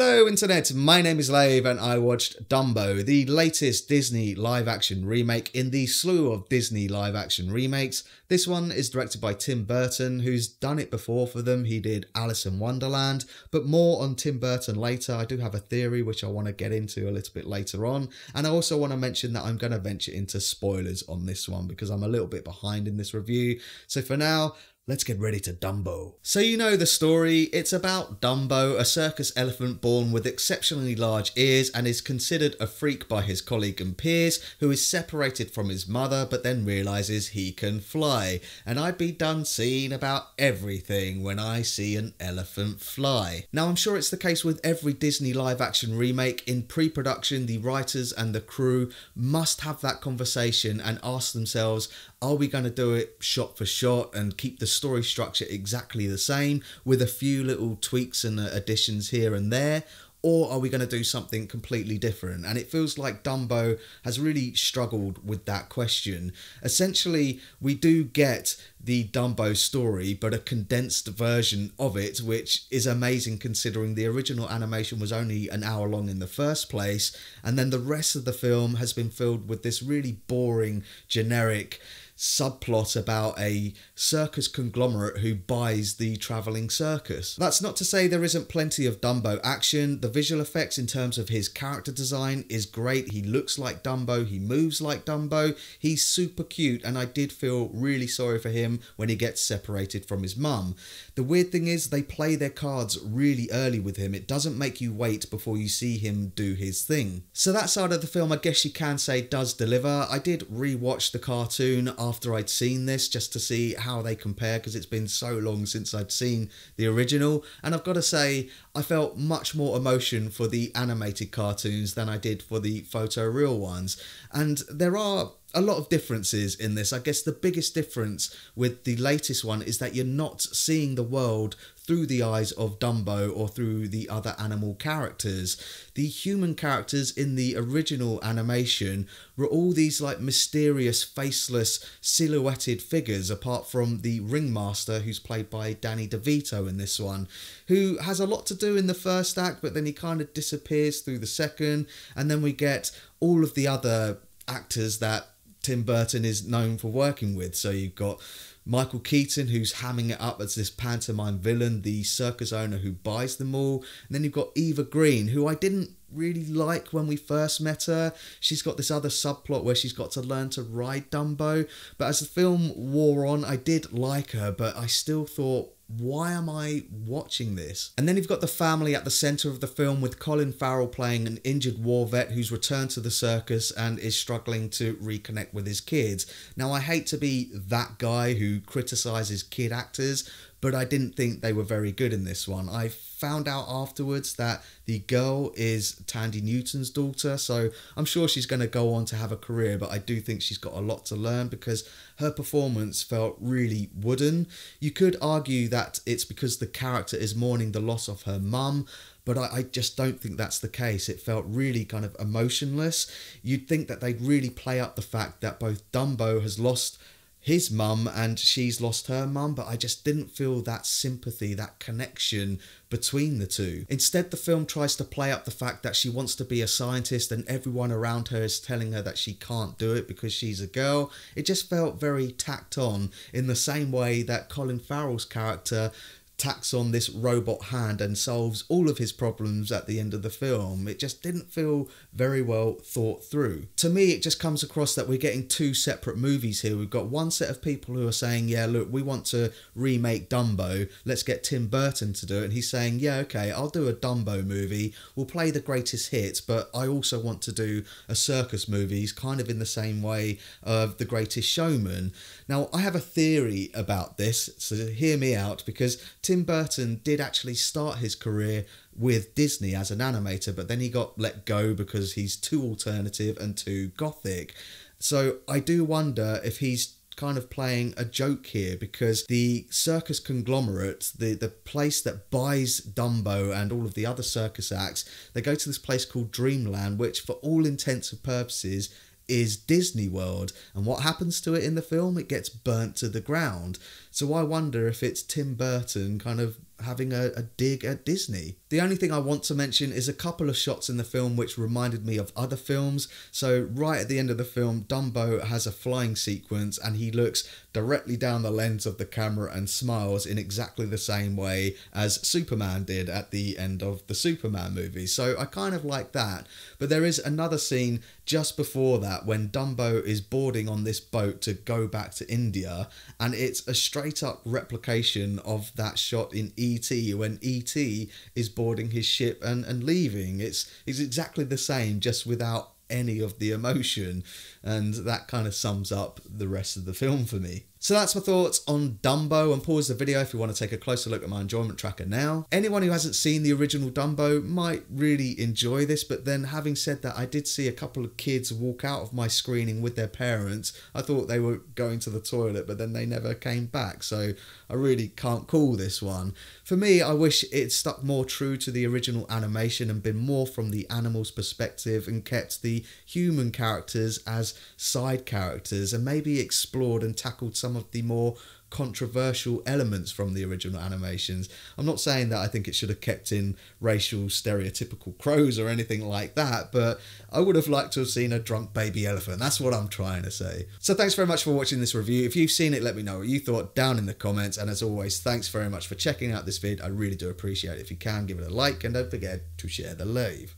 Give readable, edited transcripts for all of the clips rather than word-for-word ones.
Hello internet, my name is Lave and I watched Dumbo, the latest Disney live-action remake in the slew of Disney live-action remakes. This one is directed by Tim Burton, who's done it before for them. He did Alice in Wonderland, but more on Tim Burton later. I do have a theory which I want to get into a little bit later on, and I also want to mention that I'm going to venture into spoilers on this one because I'm a little bit behind in this review. So for now, let's get ready to Dumbo. So you know the story. It's about Dumbo, a circus elephant born with exceptionally large ears and is considered a freak by his colleague and peers, who is separated from his mother but then realises he can fly. And I'd be done seeing about everything when I see an elephant fly. Now I'm sure it's the case with every Disney live action remake. In pre-production, the writers and the crew must have that conversation and ask themselves, are we going to do it shot for shot and keep the story structure exactly the same with a few little tweaks and additions here and there? Or are we going to do something completely different? And it feels like Dumbo has really struggled with that question. Essentially, we do get the Dumbo story, but a condensed version of it, which is amazing considering the original animation was only an hour long in the first place. And then the rest of the film has been filled with this really boring, generic subplot about a circus conglomerate who buys the travelling circus. That's not to say there isn't plenty of Dumbo action. The visual effects in terms of his character design is great. He looks like Dumbo, he moves like Dumbo, he's super cute, and I did feel really sorry for him when he gets separated from his mum. The weird thing is they play their cards really early with him. It doesn't make you wait before you see him do his thing. So that side of the film I guess you can say does deliver. I did rewatch the cartoon after I'd seen this just to see how they compare because it's been so long since I'd seen the original, and I've got to say I felt much more emotion for the animated cartoons than I did for the photoreal ones, and there are a lot of differences in this. I guess the biggest difference with the latest one is that you're not seeing the world through the eyes of Dumbo or through the other animal characters. The human characters in the original animation were all these like mysterious, faceless, silhouetted figures, apart from the ringmaster, who's played by Danny DeVito in this one, who has a lot to do in the first act, but then he kind of disappears through the second, and then we get all of the other actors that Tim Burton is known for working with. So you've got Michael Keaton, who's hamming it up as this pantomime villain, the circus owner who buys them all. And then you've got Eva Green, who I didn't really like when we first met her. She's got this other subplot where she's got to learn to ride Dumbo. But as the film wore on, I did like her, but I still thought, why am I watching this? And then you've got the family at the centre of the film, with Colin Farrell playing an injured war vet who's returned to the circus and is struggling to reconnect with his kids. Now, I hate to be that guy who criticises kid actors, but I didn't think they were very good in this one. I found out afterwards that the girl is Tandy Newton's daughter, so I'm sure she's going to go on to have a career, but I do think she's got a lot to learn because her performance felt really wooden. You could argue that it's because the character is mourning the loss of her mum, but I just don't think that's the case. It felt really kind of emotionless. You'd think that they'd really play up the fact that both Dumbo has lost his mum and she's lost her mum, but I just didn't feel that sympathy, that connection between the two. Instead, the film tries to play up the fact that she wants to be a scientist and everyone around her is telling her that she can't do it because she's a girl. It just felt very tacked on, in the same way that Colin Farrell's character tacks on this robot hand and solves all of his problems at the end of the film. It just didn't feel very well thought through. To me, it just comes across that we're getting two separate movies here. We've got one set of people who are saying, yeah, look, we want to remake Dumbo. Let's get Tim Burton to do it. And he's saying, yeah, okay, I'll do a Dumbo movie. We'll play the greatest hits, but I also want to do a circus movie, kind of in the same way of The Greatest Showman. Now, I have a theory about this, so hear me out, because Tim Burton did actually start his career with Disney as an animator, but then he got let go because he's too alternative and too gothic. So I do wonder if he's kind of playing a joke here, because the circus conglomerate, the place that buys Dumbo and all of the other circus acts, they go to this place called Dreamland, which for all intents and purposes is Disney World, and what happens to it in the film? It gets burnt to the ground. So I wonder if it's Tim Burton kind of having a dig at Disney. The only thing I want to mention is a couple of shots in the film which reminded me of other films. So right at the end of the film, Dumbo has a flying sequence and he looks directly down the lens of the camera and smiles in exactly the same way as Superman did at the end of the Superman movie. So I kind of like that. But there is another scene just before that when Dumbo is boarding on this boat to go back to India, and it's a straight up replication of that shot in E.T. when E.T. is boarding his ship and leaving. It's exactly the same, just without any of the emotion, and that kind of sums up the rest of the film for me. So that's my thoughts on Dumbo, and pause the video if you want to take a closer look at my enjoyment tracker now. Anyone who hasn't seen the original Dumbo might really enjoy this, but then having said that, I did see a couple of kids walk out of my screening with their parents. I thought they were going to the toilet, but then they never came back, so I really can't call this one. For me, I wish it stuck more true to the original animation and been more from the animal's perspective and kept the human characters as side characters, and maybe explored and tackled some of the more controversial elements from the original animations. I'm not saying that I think it should have kept in racial stereotypical crows or anything like that, but I would have liked to have seen a drunk baby elephant. That's what I'm trying to say. So thanks very much for watching this review. If you've seen it, let me know what you thought down in the comments, and as always, thanks very much for checking out this vid. I really do appreciate it. If you can, give it a like, and don't forget to share the lave.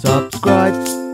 Subscribe.